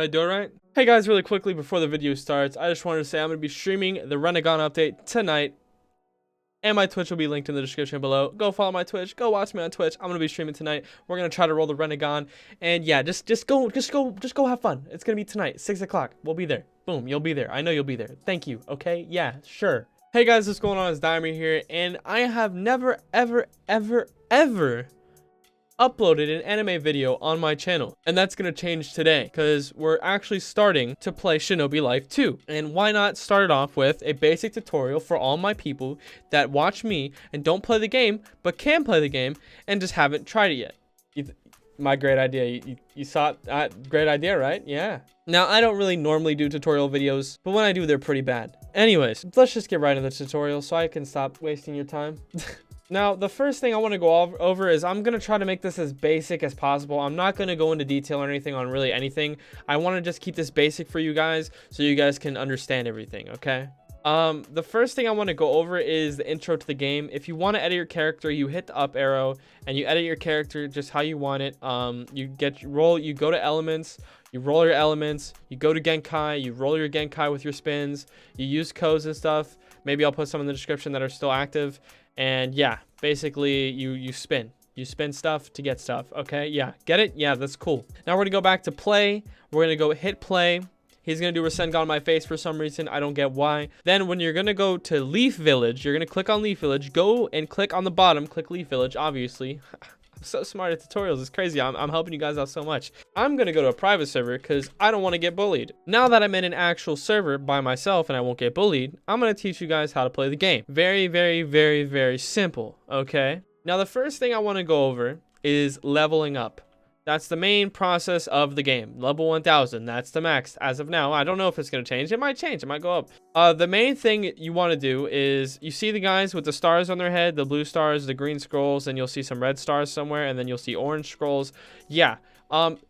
Did I do it right? Hey guys, really quickly before the video starts, I just wanted to say I'm going to be streaming the RENNEGAN update tonight. And my Twitch will be linked in the description below. Go follow my Twitch. Go watch me on Twitch. I'm gonna be streaming tonight. We're gonna try to roll the RENNEGAN, and yeah, just go have fun. It's gonna be tonight, 6 o'clock. We'll be there. Boom, you'll be there. I know you'll be there. Thank you. Okay, yeah, sure. Hey guys, what's going on? It's Diamond here, and I have never ever uploaded an anime video on my channel, and that's gonna change today because we're actually starting to play Shinobi Life 2. And why not start it off with a basic tutorial for all my people that watch me and don't play the game but can play the game and just haven't tried it yet. My great idea. You saw it? Great idea, right? Yeah. Now, I don't really normally do tutorial videos, but when I do, they're pretty bad. Anyways, let's just get right into the tutorial so I can stop wasting your time. Now, the first thing I want to go over is I'm going to try to make this as basic as possible. I'm not going to go into detail or anything on really anything. I want to just keep this basic for you guys so you guys can understand everything, okay? The first thing I want to go over is the intro to the game. If you want to edit your character, you hit the up arrow and you edit your character just how you want it. You go to elements, you roll your elements, you go to Genkai, you roll your Genkai with your spins, you use codes and stuff. Maybe I'll put some in the description that are still active. And yeah, basically you spin stuff to get stuff. Okay, yeah, get it? Yeah, that's cool. Now we're gonna go back to play. We're gonna go hit play. He's gonna do Rasengan on my face for some reason. I don't get why. Then when you're gonna go to Leaf Village, you're gonna click on Leaf Village. Go and click on the bottom. Click Leaf Village, obviously. I'm so smart at tutorials. It's crazy. I'm helping you guys out so much. I'm gonna go to a private server because I don't want to get bullied. Now that I'm in an actual server by myself and I won't get bullied, I'm gonna teach you guys how to play the game. Very simple. Okay. Now the first thing I want to go over is leveling up. That's the main process of the game. Level 1000, that's the max as of now. I don't know if it's going to change. It might change. It might go up. The main thing you want to do is you see the guys with the stars on their head, the blue stars, the green scrolls, and you'll see some red stars somewhere, and then you'll see orange scrolls. Yeah.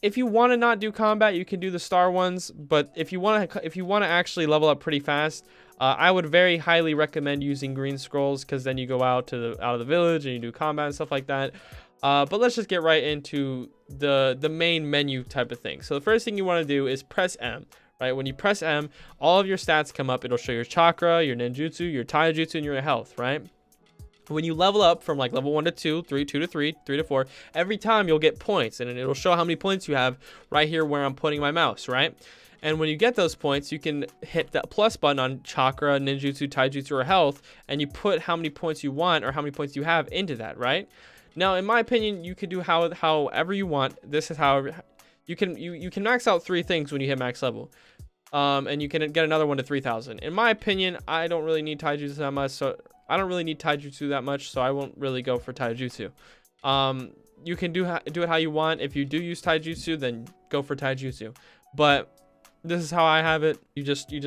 If you want to not do combat, you can do the star ones, but if you want to actually level up pretty fast, I would very highly recommend using green scrolls because then you go out of the village and you do combat and stuff like that. But let's just get right into the main menu type of thing. So the first thing you want to do is press M, right? When you press M, all of your stats come up. It'll show your chakra, your ninjutsu, your taijutsu, and your health, right? When you level up from like level 1 to 2, 2 to 3, 3 to 4, every time you'll get points, and it'll show how many points you have right here where I'm putting my mouse, right? And when you get those points, you can hit that plus button on chakra, ninjutsu, taijutsu, or health, and you put how many points you want or how many points you have into that, right? Now, in my opinion, you can do however you want. This is how you can max out 3 things when you hit max level, and you can get another one to 3,000. In my opinion, I don't really need taijutsu that much, so I won't really go for taijutsu. You can do it how you want. If you do use taijutsu, then go for taijutsu. But this is how I have it. You just do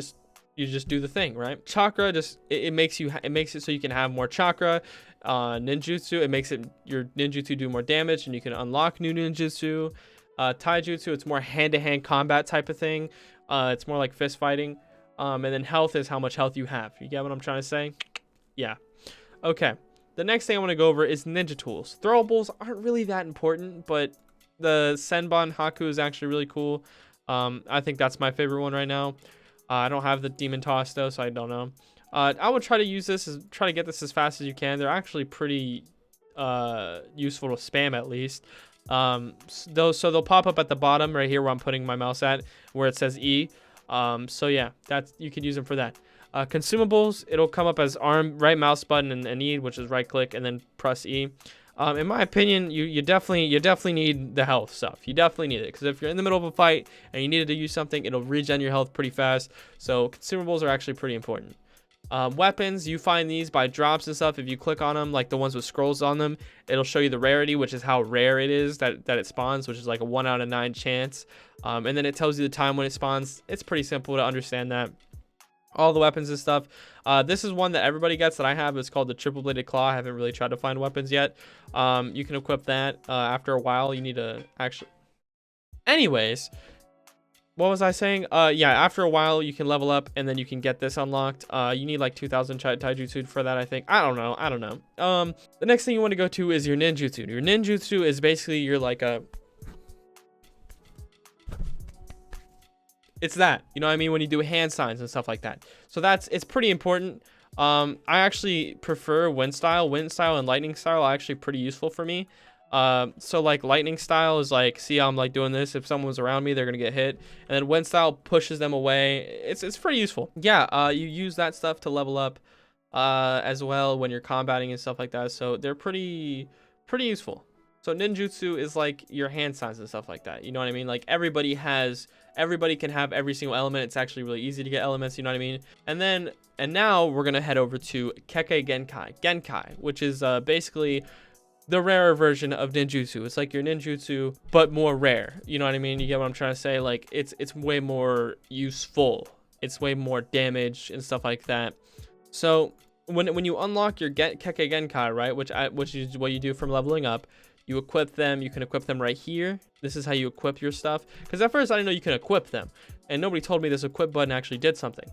the thing, right? Chakra it makes it so you can have more chakra. Ninjutsu, it makes your ninjutsu do more damage and you can unlock new ninjutsu. Taijutsu, it's more hand-to-hand combat type of thing. It's more like fist fighting. And then health is how much health you have. You get what I'm trying to say? Yeah. Okay. The next thing I want to go over is ninja tools. Throwables aren't really that important, but the Senbon Haku is actually really cool. I think that's my favorite one right now. I don't have the Demon Toss though, so I don't know. I would try to use this, try to get this as fast as you can. They're actually pretty useful to spam at least. So they'll pop up at the bottom right here where I'm putting my mouse at, where it says E. So yeah, you could use them for that. Consumables, it'll come up as right mouse button and E, which is right click and then press E. In my opinion, you definitely need the health stuff. You definitely need it because if you're in the middle of a fight and you needed to use something, it'll regen your health pretty fast. So consumables are actually pretty important. Weapons, you find these by drops and stuff. If you click on them, like the ones with scrolls on them, it'll show you the rarity, which is how rare it is that it spawns, which is like a 1 out of 9 chance. And then it tells you the time when it spawns. It's pretty simple to understand that. All the weapons and stuff. This is one that everybody gets that I have. It's called the triple bladed claw. I haven't really tried to find weapons yet. You can equip that. After a while, you need to actually... Anyways, what was I saying? Yeah, after a while, you can level up and then you can get this unlocked. You need like 2,000 taijutsu for that, I think. I don't know. The next thing you want to go to is your ninjutsu. Your ninjutsu is basically your like a... It's that, you know what I mean, when you do hand signs and stuff like that. So it's pretty important. I actually prefer wind style and lightning style are actually pretty useful for me. So like lightning style is like, see how I'm like doing this, if someone was around me they're gonna get hit, and then wind style pushes them away. It's pretty useful. Yeah, you use that stuff to level up as well when you're combating and stuff like that, so they're pretty useful. So ninjutsu is like your hand signs and stuff like that, you know what I mean? Like everybody can have every single element. It's actually really easy to get elements, you know what I mean? And now we're gonna head over to Kekkei Genkai, which is basically the rarer version of ninjutsu. It's like your ninjutsu but more rare, you know what I mean? You get what I'm trying to say? Like it's way more useful, it's way more damage and stuff like that. So when you unlock your Kekkei Genkai, right, which is what you do from leveling up, you equip them. You can equip them right here. This is how you equip your stuff, because at first I didn't know you can equip them, and nobody told me this equip button actually did something.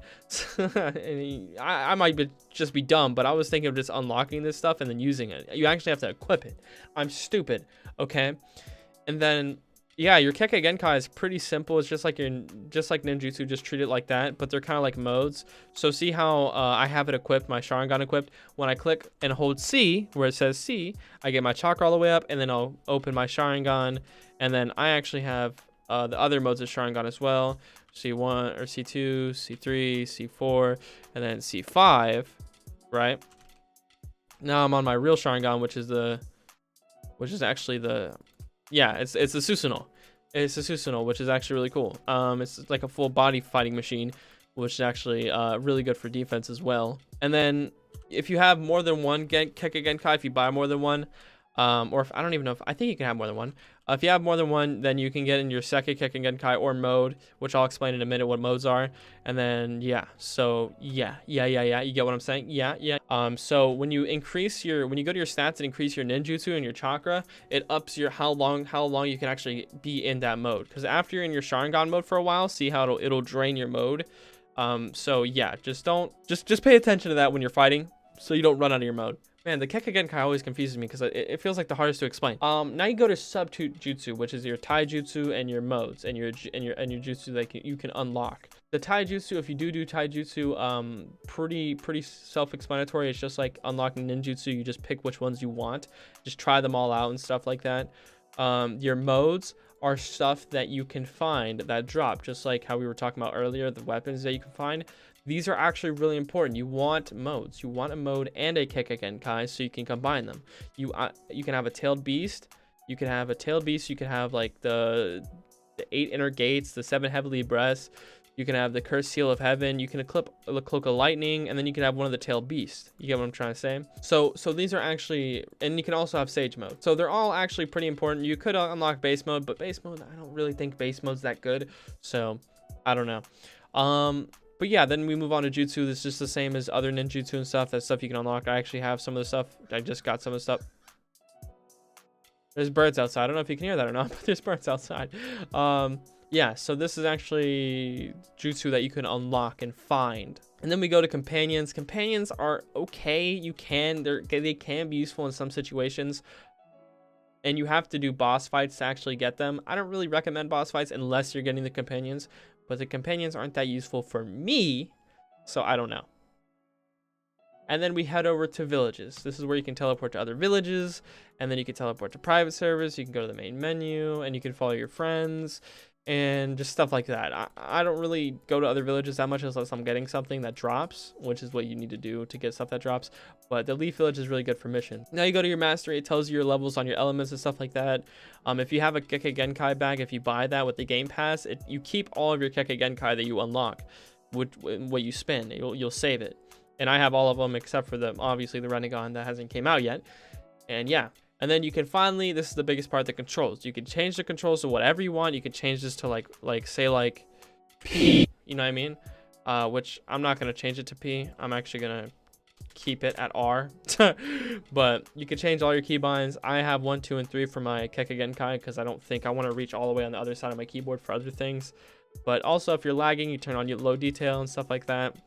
I might just be dumb, but I was thinking of just unlocking this stuff and then using it. You actually have to equip it. I'm stupid, okay? And then yeah, your Kekkei Genkai is pretty simple. It's just like ninjutsu, just treat it like that, but they're kind of like modes. So see how I have it equipped, my Sharingan equipped. When I click and hold C, where it says C, I get my chakra all the way up, and then I'll open my Sharingan, and then I actually have the other modes of Sharingan as well. C1 or C2, C3, C4, and then C5, right? Now I'm on my real Sharingan, which is actually the, yeah, it's the Susanoo. It's the Susanoo, which is actually really cool. It's like a full body fighting machine, which is actually really good for defense as well. And then if you have more than one Kekkei Genkai, if you buy more than one, or if I don't even know if I think you can have more than one. If you have more than one, then you can get in your second Kekkei Genkai or mode, which I'll explain in a minute what modes are. And then yeah, so yeah, you get what I'm saying? Yeah. So when you go to your stats and increase your ninjutsu and your chakra, it ups your how long you can actually be in that mode. Because after you're in your Sharingan mode for a while, see how it'll drain your mode. So yeah, just pay attention to that when you're fighting, so you don't run out of your mode. Man, the Kekkei Genkai always confuses me because it feels like the hardest to explain. Now you go to sub-jutsu, which is your taijutsu and your modes and your jutsu that you can unlock. The taijutsu, if you do taijutsu, pretty self-explanatory. It's just like unlocking ninjutsu. You just pick which ones you want, just try them all out and stuff like that. Your modes are stuff that you can find that drop, just like how we were talking about earlier, the weapons that you can find. These are actually really important. You want modes. You want a mode and a Kekkei Genkai so you can combine them. You can have a tailed beast. You can have like the 8 inner gates, the 7 heavenly breaths. You can have the cursed seal of heaven. You can equip the cloak of lightning, and then you can have one of the tailed beasts. You get what I'm trying to say? So these are actually, and you can also have sage mode. So they're all actually pretty important. You could unlock base mode, but base mode, I don't really think base mode's that good. So I don't know. But yeah, then we move on to jutsu. It's just the same as other ninjutsu and stuff. That's stuff you can unlock. I actually have some of the stuff. I just got some of the stuff. There's birds outside. I don't know if you can hear that or not, but there's birds outside. Yeah, so this is actually jutsu that you can unlock and find. And then we go to companions. Companions are okay. They can be useful in some situations, and you have to do boss fights to actually get them. I don't really recommend boss fights unless you're getting the companions, but the companions aren't that useful for me, so I don't know. And then we head over to villages. This is where you can teleport to other villages, and then you can teleport to private servers. You can go to the main menu, and you can follow your friends, and just stuff like that. I don't really go to other villages that much unless I'm getting something that drops, which is what you need to do to get stuff that drops. But the Leaf Village is really good for mission. Now you go to your mastery. It tells you your levels on your elements and stuff like that. If you have a Kekkei Genkai bag, if you buy that with the game pass, you keep all of your Kekkei Genkai that you unlock. What you spend, you'll save it. And I have all of them except for obviously the RENNEGAN that hasn't came out yet. And yeah. And then you can finally, this is the biggest part, the controls. You can change the controls to whatever you want. You can change this to like P, you know what I mean? Which I'm not going to change it to P. I'm actually going to keep it at R. But you can change all your keybinds. I have 1, 2, and 3 for my Kekkei Genkai because I don't think I want to reach all the way on the other side of my keyboard for other things. But also if you're lagging, you turn on your low detail and stuff like that.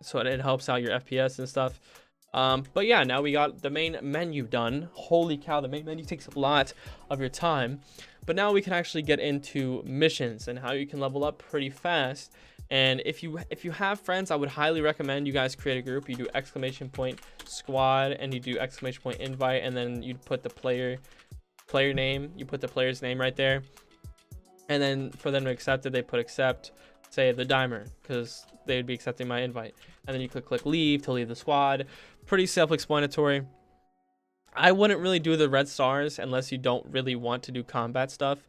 So it helps out your FPS and stuff. But yeah, now we got the main menu done. Holy cow, the main menu takes a lot of your time. But now we can actually get into missions and how you can level up pretty fast. And if you have friends, I would highly recommend you guys create a group. You do !squad and you do !invite, and then you put the player name. You put the player's name right there. And then for them to accept it, they put accept, say the dimer, because they would be accepting my invite. And then you click leave to leave the squad. Pretty self-explanatory. I wouldn't really do the red stars unless you don't really want to do combat stuff.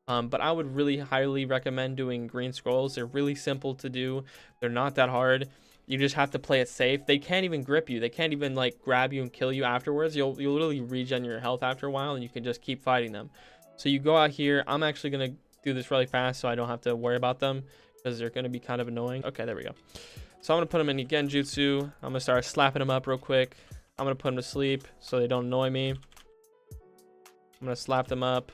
But I would really highly recommend doing green scrolls. They're really simple to do. They're not that hard. You just have to play it safe. They can't even grip you. They can't even like grab you and kill you afterwards. You'll literally regen your health after a while, and you can just keep fighting them. So you go out here. I'm actually gonna do this really fast so I don't have to worry about them, because they're gonna be kind of annoying. Okay, there we go. So I'm gonna put them in a Genjutsu. I'm gonna start slapping them up real quick. I'm gonna put them to sleep so they don't annoy me. I'm gonna slap them up.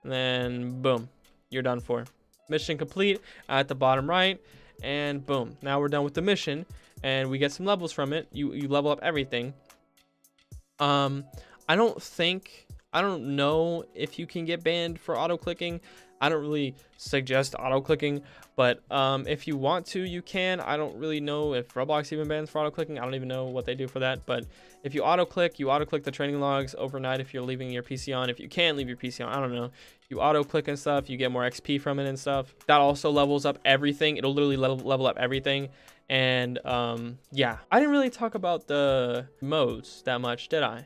And then boom, you're done for. Mission complete at the bottom right, and boom, now we're done with the mission, and we get some levels from it. You level up everything. I don't know if you can get banned for auto clicking. I don't really suggest auto clicking, but if you want to, you can. I don't really know if Roblox even bans for auto clicking. I don't even know what they do for that. But if you auto click the training logs overnight if you're leaving your PC on. If you can't leave your PC on, I don't know. You auto click and stuff, you get more XP from it and stuff. That also levels up everything. It'll literally level up everything. And yeah, I didn't really talk about the modes that much, did I?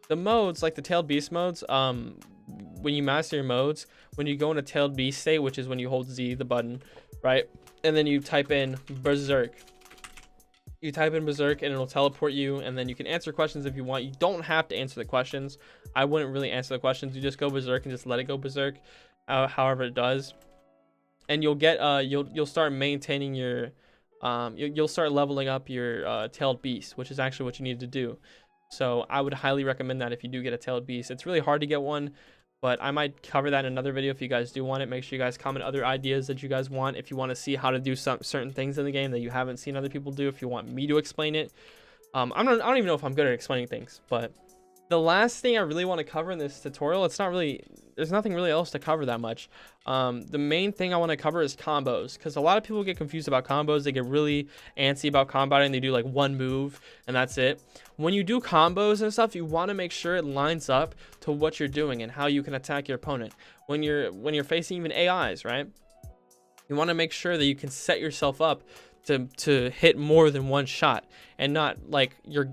The modes, like the tailed beast modes, when you master your modes, when you go into tailed beast state, which is when you hold Z, the button, right? And then you type in berserk. You type in berserk and it'll teleport you, and then you can answer questions if you want. You don't have to answer the questions. I wouldn't really answer the questions. You just go berserk and just let it go berserk, however it does. And you'll get you'll start maintaining your you'll start leveling up your tailed beast, which is actually what you need to do. So I would highly recommend that if you do get a tailed beast. It's really hard to get one, but I might cover that in another video if you guys do want it. Make sure you guys comment other ideas that you guys want. If you want to see how to do some certain things in the game that you haven't seen other people do, if you want me to explain it. I don't even know if I'm good at explaining things, but the last thing I really want to cover in this tutorial, there's nothing really else to cover that much. The main thing I want to cover is combos, because a lot of people get confused about combos. They get really antsy about combating. They do like one move and that's it. When you do combos and stuff, you want to make sure it lines up to what you're doing and how you can attack your opponent. When you're facing even AIs, right? You want to make sure that you can set yourself up to hit more than one shot, and not like you're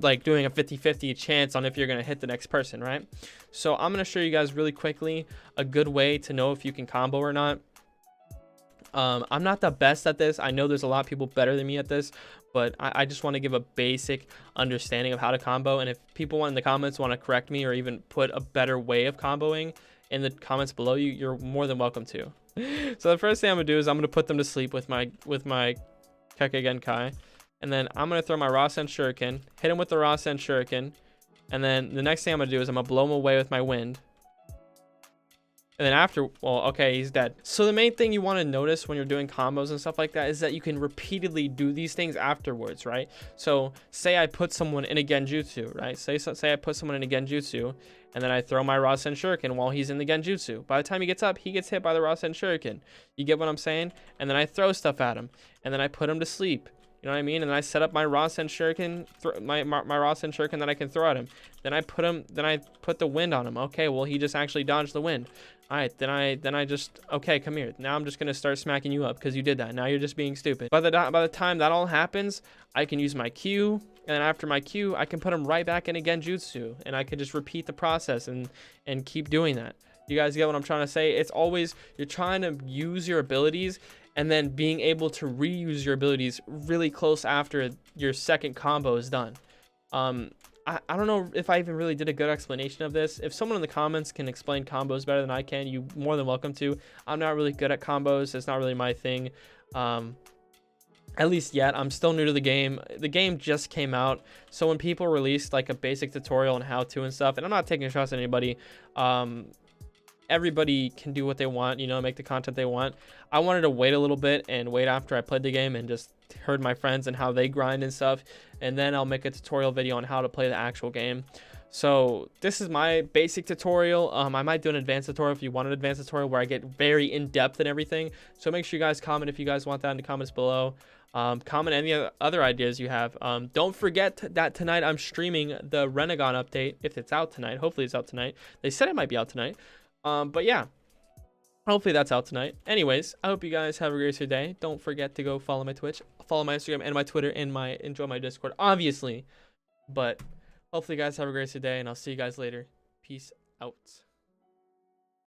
like doing a 50-50 chance on if you're going to hit the next person, right? So I'm going to show you guys really quickly a good way to know if you can combo or not. I'm not the best at this. I know there's a lot of people better than me at this, but I just want to give a basic understanding of how to combo. And if people in the comments want to correct me or even put a better way of comboing in the comments below, you're more than welcome to. So the first thing I'm gonna do is I'm gonna put them to sleep with my Keke Genkai, and then I'm gonna throw my Rasen Shuriken, hit him with the Rasen Shuriken, and then the next thing I'm gonna do is I'm gonna blow him away with my wind. And then after, well, okay, he's dead. So the main thing you want to notice when you're doing combos and stuff like that is that you can repeatedly do these things afterwards, right? So say I put someone in a Genjutsu, right? Say I put someone in a Genjutsu, and then I throw my Rasen Shuriken while he's in the Genjutsu. By the time he gets up, he gets hit by the Rasen Shuriken. You get what I'm saying? And then I throw stuff at him, and then I put him to sleep. You know what I mean? And then I set up my Rasen Shuriken, my Rasen Shuriken that I can throw at him. Then I put the wind on him. Okay, well, he just actually dodged the wind. All right, then I just, okay, come here. Now I'm just gonna start smacking you up because you did that. Now you're just being stupid. By the time that all happens, I can use my Q, and then after my Q, I can put him right back in a Genjutsu, and I could just repeat the process and keep doing that. You guys get what I'm trying to say? It's always, you're trying to use your abilities and then being able to reuse your abilities really close after your second combo is done. I don't know if I even really did a good explanation of this. If someone in the comments can explain combos better than I can, you're more than welcome to. I'm not really good at combos. It's not really my thing. At least yet. I'm still new to the game. The game just came out. So when people released like a basic tutorial on how to and stuff, and I'm not taking shots at anybody, everybody can do what they want, you know, make the content they want. I wanted to wait a little bit and wait after I played the game and just heard my friends and how they grind and stuff, and then I'll make a tutorial video on how to play the actual game. So this is my basic tutorial. I might do an advanced tutorial if you want an advanced tutorial where I get very in-depth and everything. So make sure you guys comment if you guys want that in the comments below. Comment any other ideas you have. Don't forget that tonight I'm streaming the RENNEGAN update, if it's out tonight. Hopefully it's out tonight. They said it might be out tonight. But yeah, hopefully that's out tonight. Anyways, I hope you guys have a great day. Don't forget to go follow my Twitch, follow my Instagram and my Twitter, and enjoy my Discord, obviously. But hopefully you guys have a great day, and I'll see you guys later. Peace out.